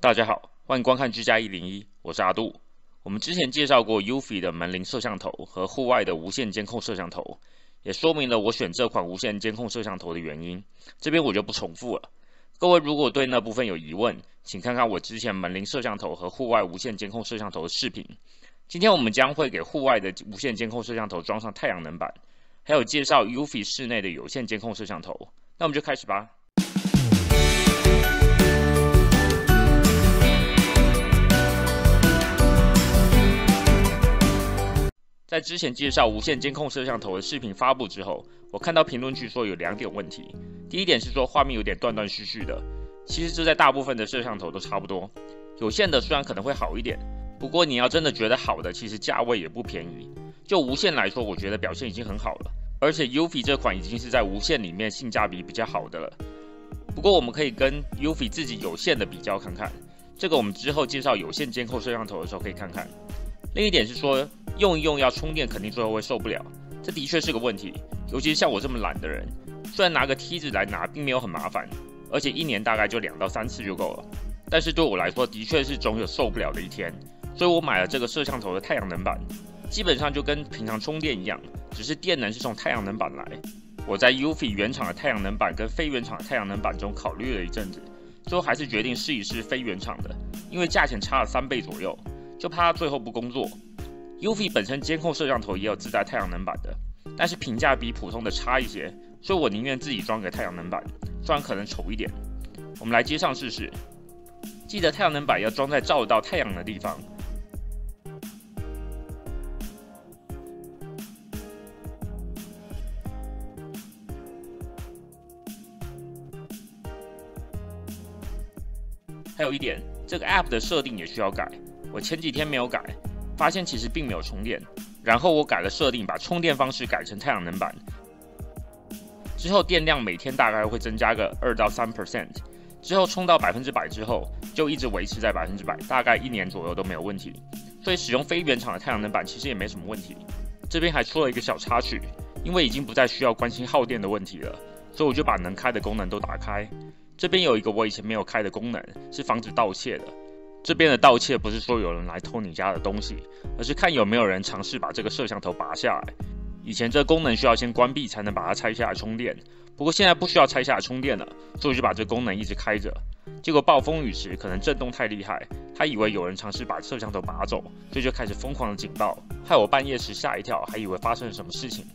大家好，欢迎观看居家101，我是阿杜。我们之前介绍过 Eufy 的门铃摄像头和户外的无线监控摄像头，也说明了我选这款无线监控摄像头的原因，这边我就不重复了。各位如果对那部分有疑问，请看看我之前门铃摄像头和户外无线监控摄像头的视频。今天我们将会给户外的无线监控摄像头装上太阳能板，还有介绍 Eufy 室内的有线监控摄像头。那我们就开始吧。在之前介绍无线监控摄像头的视频发布之后，我看到评论区说有2点问题。第一点是说画面有点断断续续的，其实这在大部分的摄像头都差不多。有线的虽然可能会好一点，不过你要真的觉得好的，其实价位也不便宜。就无线来说，我觉得表现已经很好了，而且 Eufy 这款已经是在无线里面性价比比较好的了。不过我们可以跟 Eufy 自己有线的比较看看，这个我们之后介绍有线监控摄像头的时候可以看看。另一点是说，用一用要充电，肯定最后会受不了，这的确是个问题。尤其是像我这么懒的人，虽然拿个梯子来拿并没有很麻烦，而且1年大概就2到3次就够了，但是对我来说的确是总有受不了的一天，所以我买了这个摄像头的太阳能板，基本上就跟平常充电一样，只是电能是从太阳能板来。我在 Eufy 原厂的太阳能板跟非原厂的太阳能板中考虑了一阵子，最后还是决定试一试非原厂的，因为价钱差了3倍左右，就怕它最后不工作。Eufy 本身监控摄像头也有自带太阳能板的，但是评价比普通的差一些，所以我宁愿自己装个太阳能板，虽然可能丑一点。我们来接上试试，记得太阳能板要装在照得到太阳的地方。还有一点，这个 App 的设定也需要改，我前几天没有改，发现其实并没有充电，然后我改了设定，把充电方式改成太阳能板，之后电量每天大概会增加个2到3%，之后充到100%之后，就一直维持在100%，大概1年左右都没有问题。所以使用非原厂的太阳能板其实也没什么问题。这边还出了一个小插曲，因为已经不再需要关心耗电的问题了，所以我就把能开的功能都打开。这边有一个我以前没有开的功能，是防止盗窃的。这边的盗窃不是说有人来偷你家的东西，而是看有没有人尝试把这个摄像头拔下来。以前这功能需要先关闭才能把它拆下来充电，不过现在不需要拆下来充电了，所以我就把这功能一直开着。结果暴风雨时可能震动太厉害，他以为有人尝试把摄像头拔走，所以就开始疯狂的警报，害我半夜时吓一跳，还以为发生了什么事情。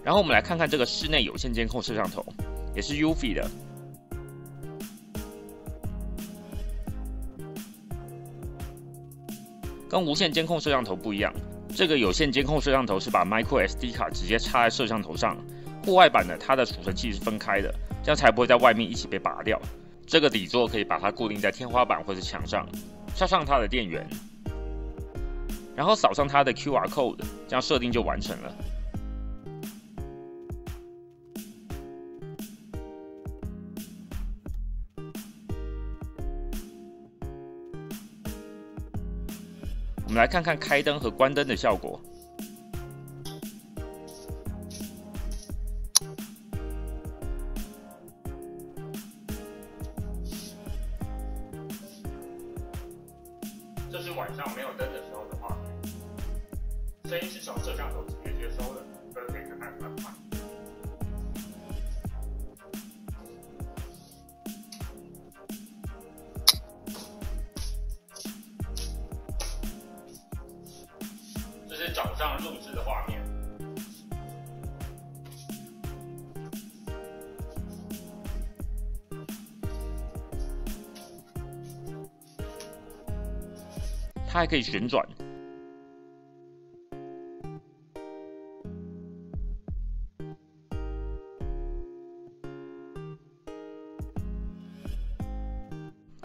然后我们来看看这个室内有线监控摄像头，也是 Eufy 的。跟无线监控摄像头不一样，这个有线监控摄像头是把 microSD 卡直接插在摄像头上，户外版的它的储存器是分开的，这样才不会在外面一起被拔掉。这个底座可以把它固定在天花板或者墙上，插上它的电源，然后扫上它的 QR code， 这样设定就完成了。我们来看看开灯和关灯的效果。这是晚上没有灯的时候的画面，声音是从摄像头直接接收的，各位可以看看快不快？这是早上录制的画面。它还可以旋转。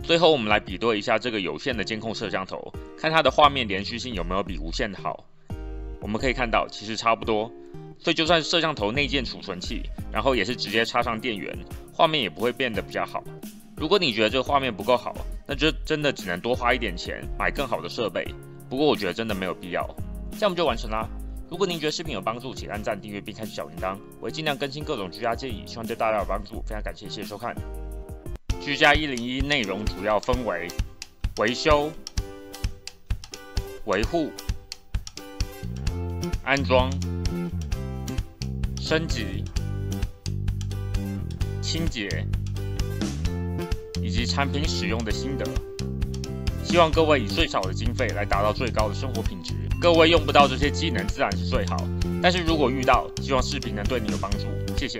最后，我们来比对一下这个有线的监控摄像头，看它的画面连续性有没有比无线的好。我们可以看到，其实差不多。所以，就算摄像头内建储存器，然后也是直接插上电源，画面也不会变得比较好。如果你觉得这个画面不够好，那就真的只能多花一点钱买更好的设备。不过我觉得真的没有必要。这样我们就完成啦。如果您觉得视频有帮助，请按赞、订阅并开启小铃铛，我会尽量更新各种居家建议，希望对大家有帮助。非常感谢，谢谢收看。居家101内容主要分为维修、维护、安装、升级、清洁以及产品使用的心得。希望各位以最少的经费来达到最高的生活品质。各位用不到这些技能自然是最好，但是如果遇到，希望视频能对你有帮助。谢谢。